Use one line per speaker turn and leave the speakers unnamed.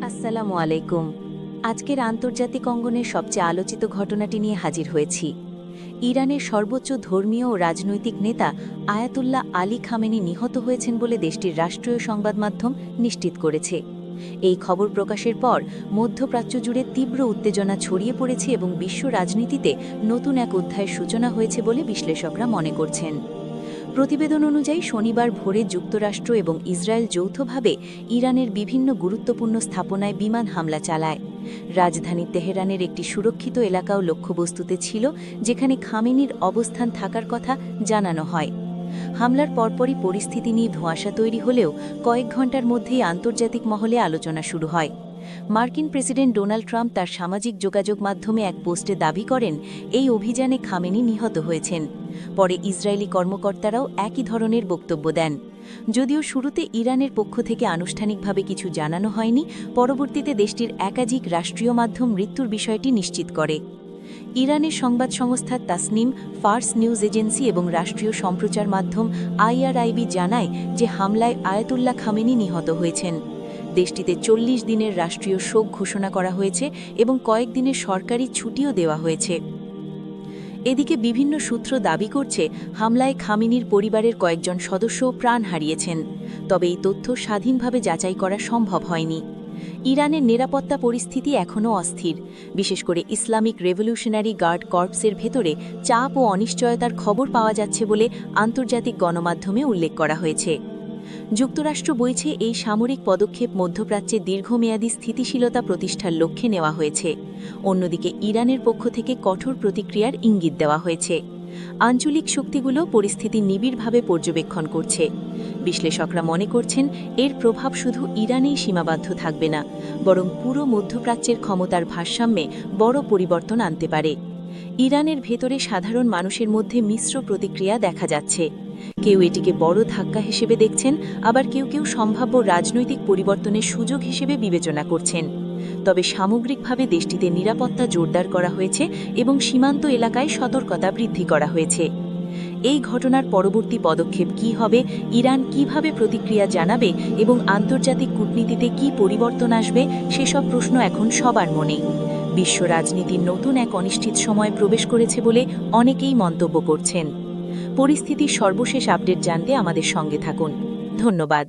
আসসালামু আলাইকুম। আজকের আন্তর্জাতিক অঙ্গনের সবচেয়ে আলোচিত ঘটনাটি নিয়ে হাজির হয়েছি। ইরানের সর্বোচ্চ ধর্মীয় ও রাজনৈতিক নেতা আয়াতুল্লাহ আলী খামেনি নিহত হয়েছেন বলে দেশটির রাষ্ট্রীয় সংবাদ মাধ্যম নিশ্চিত করেছে। এই খবর প্রকাশের পর মধ্যপ্রাচ্য জুড়ে তীব্র উত্তেজনা ছড়িয়ে পড়েছে এবং বিশ্ব রাজনীতিতে নতুন এক অধ্যায়ের সূচনা হয়েছে বলে বিশ্লেষকরা মনে করছেন। প্রতিবেদন অনুযায়ী শনিবার ভোরে যুক্তরাষ্ট্র এবং ইসরায়েল যৌথভাবে ইরানের বিভিন্ন গুরুত্বপূর্ণ স্থাপনায় বিমান হামলা চালায়। রাজধানী তেহরানের একটি সুরক্ষিত এলাকাও লক্ষ্যবস্তুতে ছিল, যেখানে খামেনির অবস্থান থাকার কথা জানানো হয়। হামলার পরপরই পরিস্থিতি নিয়ে ধোঁয়াশা তৈরি হলেও কয়েক ঘণ্টার মধ্যেই আন্তর্জাতিক মহলে আলোচনা শুরু হয়। মার্কিন প্রেসিডেন্ট ডোনাল্ড ট্রাম্প তার সামাজিক যোগাযোগ মাধ্যমে এক পোস্টে দাবি করেন এই অভিযানে খামেনি নিহত হয়েছেন। পরে ইসরায়েলি কর্মকর্তারাও একই ধরনের বক্তব্য দেন। যদিও শুরুতে ইরানের পক্ষ থেকে আনুষ্ঠানিকভাবে কিছু জানানো হয়নি, পরবর্তীতে দেশটির একাধিক রাষ্ট্রীয় মাধ্যম মৃত্যুর বিষয়টি নিশ্চিত করে। ইরানের সংবাদ সংস্থা তাসনিম, ফার্স নিউজ এজেন্সি এবং রাষ্ট্রীয় সম্প্রচার মাধ্যম আইআরআইবি জানায় যে হামলায় আয়াতুল্লাহ খামেনি নিহত হয়েছেন। দেশটিতে ৪০ দিনের রাষ্ট্রীয় শোক ঘোষণা করা হয়েছে এবং কয়েকদিনের সরকারি ছুটিও দেওয়া হয়েছে। এদিকে বিভিন্ন সূত্র দাবি করছে হামলায় খামেনির পরিবারের কয়েকজন সদস্যও প্রাণ হারিয়েছেন, তবে এই তথ্য স্বাধীনভাবে যাচাই করা সম্ভব হয়নি। ইরানের নিরাপত্তা পরিস্থিতি এখনও অস্থির, বিশেষ করে ইসলামিক রেভলিউশনারি গার্ড কর্পসের ভেতরে চাপ ও অনিশ্চয়তার খবর পাওয়া যাচ্ছে বলে আন্তর্জাতিক গণমাধ্যমে উল্লেখ করা হয়েছে। যুক্তরাষ্ট্র বলছে এই সামরিক পদক্ষেপ মধ্যপ্রাচ্যে দীর্ঘমেয়াদী স্থিতিশীলতা প্রতিষ্ঠার লক্ষ্যে নেওয়া হয়েছে। অন্যদিকে ইরানের পক্ষ থেকে কঠোর প্রতিক্রিয়ার ইঙ্গিত দেওয়া হয়েছে। আঞ্চলিক শক্তিগুলো পরিস্থিতি নিবিড়ভাবে পর্যবেক্ষণ করছে। বিশ্লেষকরা মনে করছেন এর প্রভাব শুধু ইরানেই সীমাবদ্ধ থাকবে না, বরং পুরো মধ্যপ্রাচ্যের ক্ষমতার ভারসাম্যে বড় পরিবর্তন আনতে পারে। ইরানের ভেতরে সাধারণ মানুষের মধ্যে মিশ্র প্রতিক্রিয়া দেখা যাচ্ছে। কেউ এটিকে বড় ধাক্কা হিসেবে দেখছেন, আবার কেউ কেউ সম্ভাব্য রাজনৈতিক পরিবর্তনের সুযোগ হিসেবে বিবেচনা করছেন। তবে সামগ্রিকভাবে দেশটিতে নিরাপত্তা জোরদার করা হয়েছে এবং সীমান্ত এলাকায় সতর্কতা বৃদ্ধি করা হয়েছে। এই ঘটনার পরবর্তী পদক্ষেপ কী হবে, ইরান কিভাবে প্রতিক্রিয়া জানাবে এবং আন্তর্জাতিক কূটনীতিতে কী পরিবর্তন আসবে, সেসব প্রশ্ন এখন সবার মনে। বিশ্ব রাজনীতির নতুন এক অনিশ্চিত সময় প্রবেশ করেছে বলে অনেকেই মন্তব্য করছেন। পরিস্থিতির সর্বশেষ আপডেট জানতে আমাদের সঙ্গে থাকুন। ধন্যবাদ।